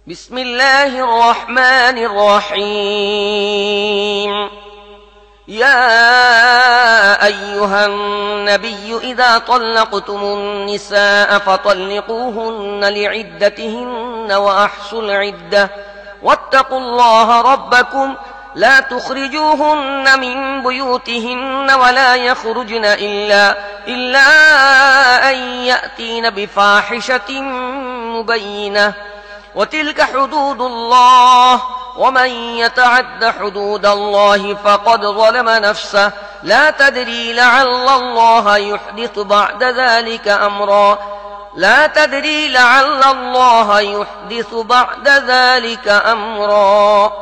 بسم الله الرحمن الرحيم يا أيها النبي إذا طلقتم النساء فطلقوهن لعدتهن وأحصوا العدة واتقوا الله ربكم لا تخرجوهن من بيوتهن ولا يخرجن إلا أن يأتين بفاحشة مبينة وتلك حدود الله ومن يتعد حدود الله فقد ظلم نفسه لا تدري لعل الله يحدث بعد ذلك أمرا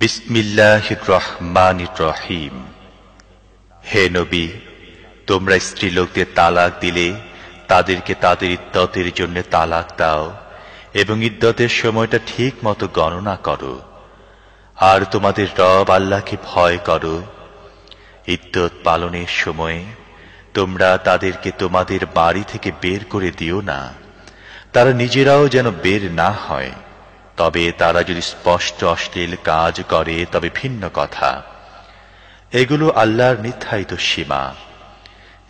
বিসমিল্লাহির রহমানির রহিম। হে নবী, তোমরা স্ত্রী লোকদের তালাক দিলে তাদেরকে তাদের ইদ্দতের জন্য তালাক দাও এবং ইদ্দতের সময়টা ঠিক মতো গণনা করো, আর তোমাদের রব আল্লাহকে ভয় করো। ইদ্দত পালনের সময় তোমরা তাদেরকে তোমাদের বাড়ি থেকে বের করে দিও না, তারা নিজেরাও যেন বের না হয়। তবে তারা যদি স্পষ্ট অশ্লীল কাজ করে তবে ভিন্ন কথা। এগুলো আল্লাহর নির্ধারিত সীমা।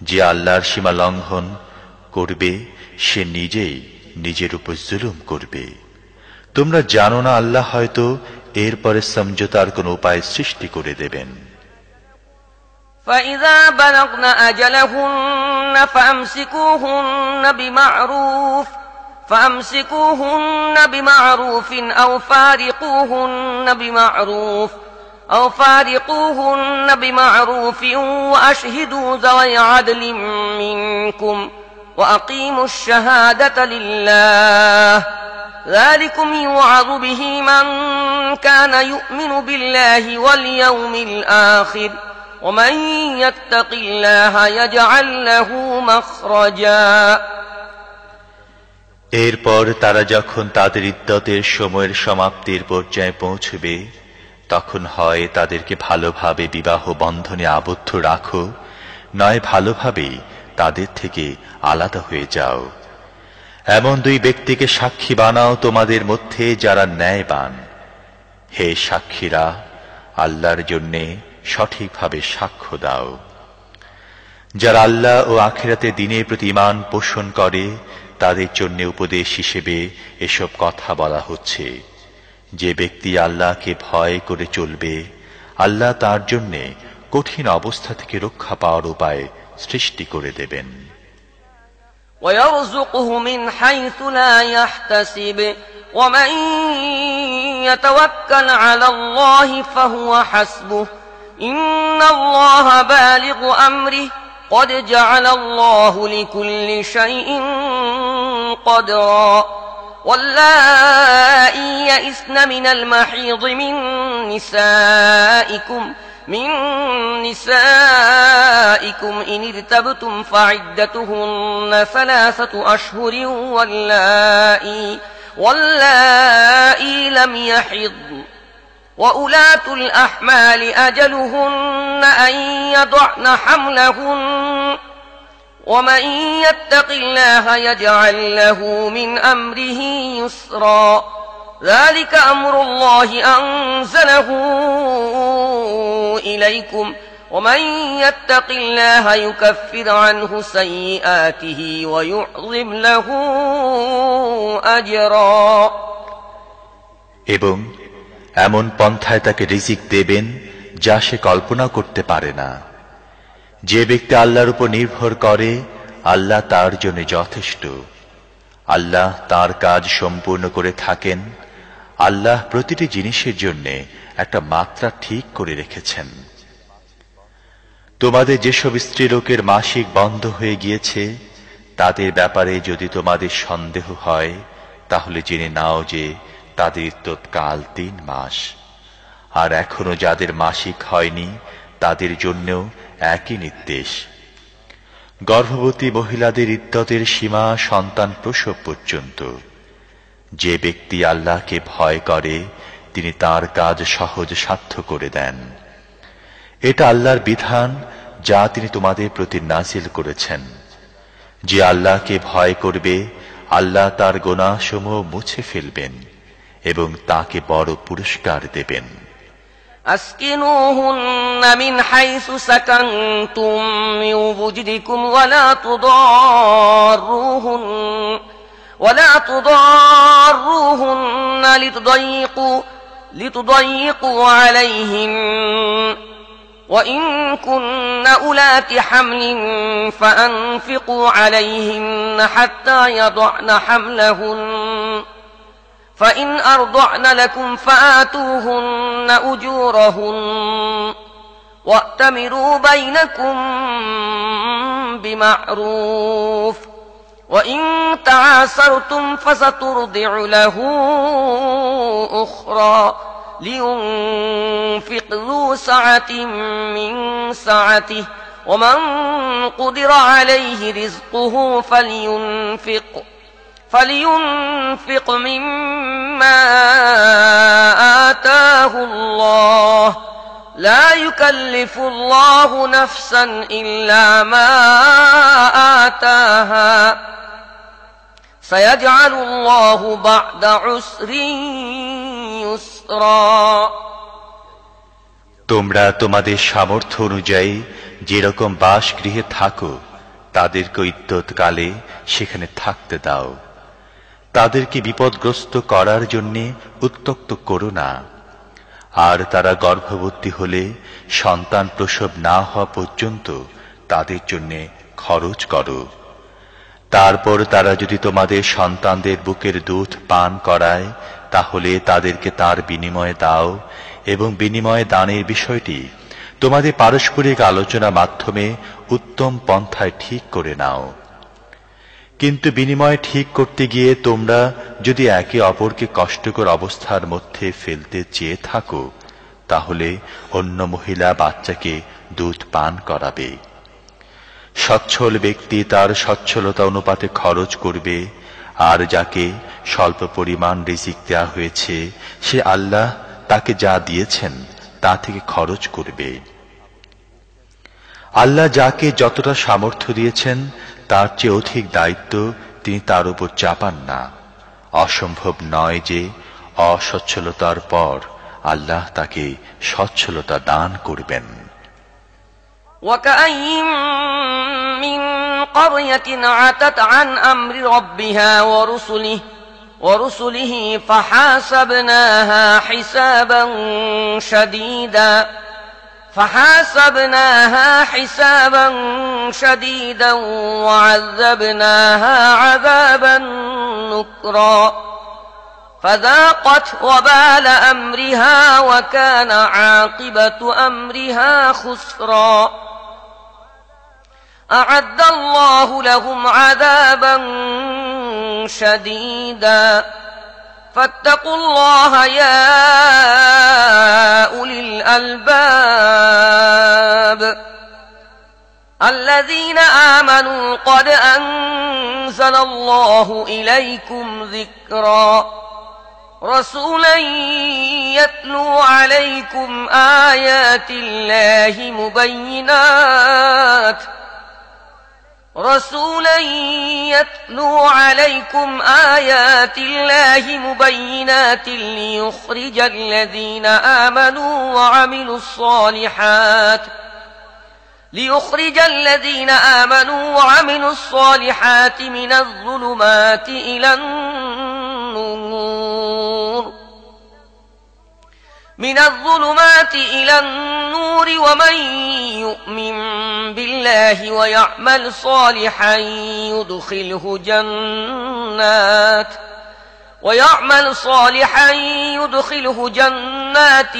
যে আল্লাহর সীমা লঙ্ঘন করবে সে নিজেই নিজের উপর জুলুম করবে। তোমরা জানো না আল্লাহ হয়তো এরপরে সমঝোতার কোন উপায় সৃষ্টি করে দেবেন। فإذا بلغن أجلهن فأمسكوهن بمعروف أو فارقوهن بمعروف وأشهدوا ذوي عدل منكم وأقيموا الشهادة لله ذلكم يوعظ به من كان يؤمن بالله واليوم الآخر ومن يتق الله يجعل له مخرجا। এরপর তারা যখন তাদের ইদ্দতের সময়ের সমাপ্তির পর্যায়ে পৌঁছবে তখন হয় তাদেরকে ভালোভাবে বিবাহ বন্ধনে আবদ্ধ রাখো, নয় ভালোভাবেই তাদের থেকে আলাদা হয়ে যাও। এমন দুই ব্যক্তিকে সাক্ষী বানাও তোমাদের মধ্যে যারা ন্যায়বান। হে সাক্ষীরা, আল্লাহর জন্যে সঠিকভাবে সাক্ষ্য দাও। যারা আল্লাহ ও আখিরাতে দিনের প্রতি ঈমান পোষণ করে তাদের জন্য উপদেশ হিসেবে এসব কথা বলা হচ্ছে। যে ব্যক্তি আল্লাহকে ভয় করে চলবে, আল্লাহ তার জন্য কঠিন অবস্থা থেকে রক্ষা পাওয়ার উপায় সৃষ্টি করে দেবেন। ويرزقه من حيث لا يحتسب ومن يتوكل على الله فهو حسبه إن الله بالغ أمره قد جعل الله لكل شيء قدرا واللائي يئسن من المحيض من نسائكم إن ارتبتم فعدتهن 3 أشهر واللائي لم يحضن وأولاة الأحمال أجلهن أن يضعن حملهن ومن يتق الله يجعل له من أمره يسرا ذلك أمر الله أنزله إليكم ومن يتق الله يكفر عنه سيئاته ويعظم له أجرا। এবং এমন পন্থায় তাকে রিজিক দেবেন যা সে কল্পনা করতে পারে না। যে ব্যক্তি আল্লাহর উপর নির্ভর করে আল্লাহ তার জন্য যথেষ্ট। আল্লাহ তার কাজ সম্পূর্ণ করে থাকেন। আল্লাহ প্রতিটি জিনিসের জন্য একটা মাত্রা ঠিক করে রেখেছেন। তোমাদের যেসব স্ত্রী লোকের মাসিক বন্ধ হয়ে গিয়েছে তাদের ব্যাপারে যদি তোমাদের সন্দেহ হয় তাহলে জেনে নাও যে তাদের ইদ্দতকাল 3 মাস। আর এখনো যাদের মাসিক হয়নি তাদের জন্যও একই নির্দেশ। গর্ভবতী মহিলাদের ইদ্দতের সীমা সন্তান প্রসব পর্যন্ত। যে ব্যক্তি আল্লাহকে ভয় করে তিনি তার কাজ সহজ সাধ্য করে দেন। এটা আল্লাহর বিধান যা তিনি তোমাদের প্রতি নাযিল করেছেন। যে আল্লাহকে ভয় করবে আল্লাহ তার গুনাহসমূহ মুছে ফেলবেন এবং তাকে বড় পুরস্কার দেবেন। أسكنوهن من حيث سكنتم من وجدكم ولا تضاروهن لتضيقوا عليهن وإن كن أولات حمل فأنفقوا عليهن حتى يضعن حملهن فإن أرضعن لكم فآتوهن أجورهن وأتمروا بينكم بمعروف وإن تعاسرتم فسترضع له أخرى لينفق ذو سعة من سعته ومن قدر عليه رزقه فلينفق مما آتاه الله لا يكلف الله نفسا إلا ما آتاها سيجعل الله بعد عسر يسرا। তোমরা তোমাদের সামর্থ্য অনুযায়ী যেরকম বাসগৃহে থাকো তাদেরকে ইদ্যৎকালে সেখানে থাকতে দাও। তাদেরকে বিপদগ্রস্ত করার জন্য উত্ত্যক্ত করো না। আর তারা গর্ভবতী হলে সন্তান প্রসব না হওয়া পর্যন্ত তাদের জন্য খরচ করো। তারপর তারা যদি তোমাদের সন্তানদের বুকের দুধ পান করায় তাহলে তাদেরকে তার বিনিময়ে দাও এবং বিনিময়ে দানের বিষয়টি তোমাদের পারস্পরিক আলোচনার মাধ্যমে উত্তম পন্থায় ঠিক করে নাও। কিন্তু বিনিময় ঠিক করতে গিয়ে তোমরা যদি একে অপরকে কষ্টকর অবস্থার মধ্যে ফেলতে চেয়ে থাকো তাহলে অন্য মহিলা বাচ্চাকে দুধ পান করাবে। সচ্ছল ব্যক্তি তার সচ্ছলতা অনুপাতে খরচ করবে, আর যাকে স্বল্প পরিমাণ রিজিক দেওয়া হয়েছে সে আল্লাহ তাকে যা দিয়েছেন তা থেকে খরচ করবে। আল্লাহ যাকে যতটা সামর্থ্য দিয়েছেন তার চেয়ে অধিক দায়িত্ব তিনি তার উপর চাপান না। অসম্ভব নয় যে অসচ্ছলতার পর আল্লাহ তাকে সচ্ছলতা দান করবেন। وكأين من قرية عتت عن أمر ربها ورسله فحاسبناها حسابا شديدا وعذبناها عذابا نكرا فذاقت وبال أمرها وكان عاقبة أمرها خسرا أعد الله لهم عذابا شديدا فاتقوا الله يا أولي الألباب الذين آمنوا قد أنزل الله إليكم ذكرا رسولا يتلو عليكم آيات الله مبينات ليخرج الذين آمنوا وعملوا الصالحات من الظلمات إلى النور ومن يؤمن بالله ويعمل صالحا يدخله جنات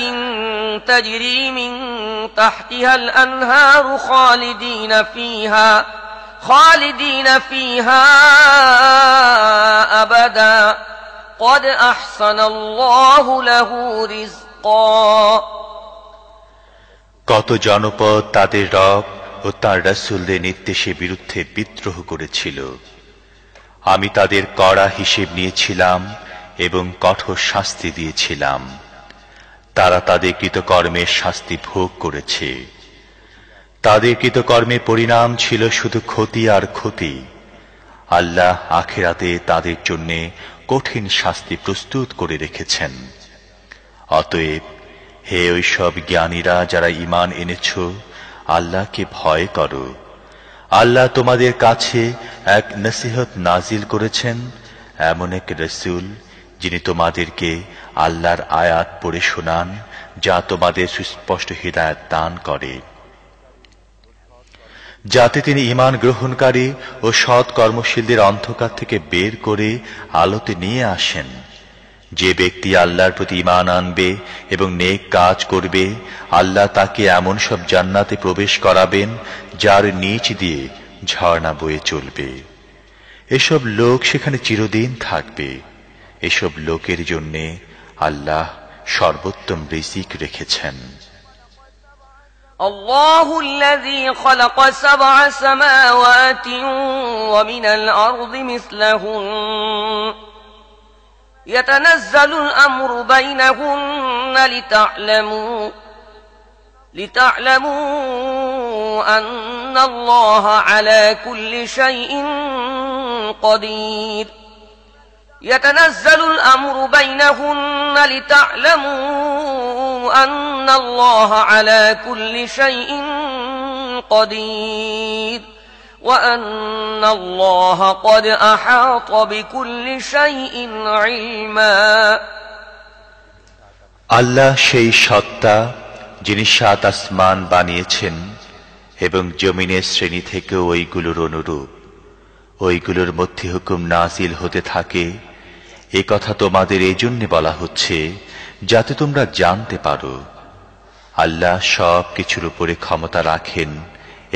تجري من تحتها الأنهار خالدين فيها أبدا قد أحسن الله له رزقا। কত জনপদ তাদের রব ও তার রাসূলদের নির্দেশের বিরুদ্ধে বিদ্রোহ করেছিল। আমি তাদের কড়া হিসেব নিয়েছিলাম এবং কঠোর শাস্তি দিয়েছিলাম। তারা তাদের কৃতকর্মের শাস্তি ভোগ করেছে। তাদের কৃতকর্মের পরিণাম ছিল শুধু ক্ষতি আর ক্ষতি। আল্লাহ আখিরাতে তাদের জন্য কঠিন শাস্তি প্রস্তুত করে রেখেছেন। অতএব হে ওইসব জ্ঞানীরা যারা ঈমান এনেছ, আল্লাহকে ভয় করো। আল্লাহ তোমাদের কাছে এক নসিহত নাজিল করেছেন, এমন এক রাসূল যিনি তোমাদেরকে আল্লাহর আয়াত পড়ে শোনান, যা তোমাদের সুস্পষ্ট হিদায়াত দান করে, যাতে তিনি ঈমান গ্রহণকারী ও সৎ কর্মশীলদের অন্ধকার থেকে বের করে আলোতে নিয়ে আসেন। যে ব্যক্তি আল্লাহর প্রতি ঈমান আনবে এবং নেক কাজ করবে, আল্লাহ তাকে এমন সব জান্নাতে প্রবেশ করাবেন যার নিচ দিয়ে ঝর্ণা বয়ে চলবে। এসব লোক সেখানে চিরদিন থাকবে। এসব লোকের জন্য আল্লাহ সর্বোত্তম রিজিক রেখেছেন। الله الذي خلق 7 سماوات ومن الأرض مثلهن يتنزل الأمر بينهن لتعلموا أن الله على كل شيء قدير يتنزل الأمر بينهن لتعلموا أن الله على كل شيء قدير وأن الله قد أحاط بكل شيء علما আল্লাহ সেই সত্তা যিনি 7 আসমান বানিয়েছেন এবং জমিনের শ্রেণী থেকে ওইগুলোর অনুরূপ, ওইগুলোর মধ্যে হুকুম নাজিল হতে থাকে। এ কথা তোমাদের এজন্য বলা হচ্ছে যাতে তোমরা জানতে পারো আল্লাহ সব কিছুর উপরে ক্ষমতা রাখেন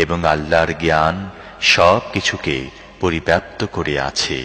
এবং আল্লাহর জ্ঞান সব কিছুকে পরিব্যাপ্ত করে আছে।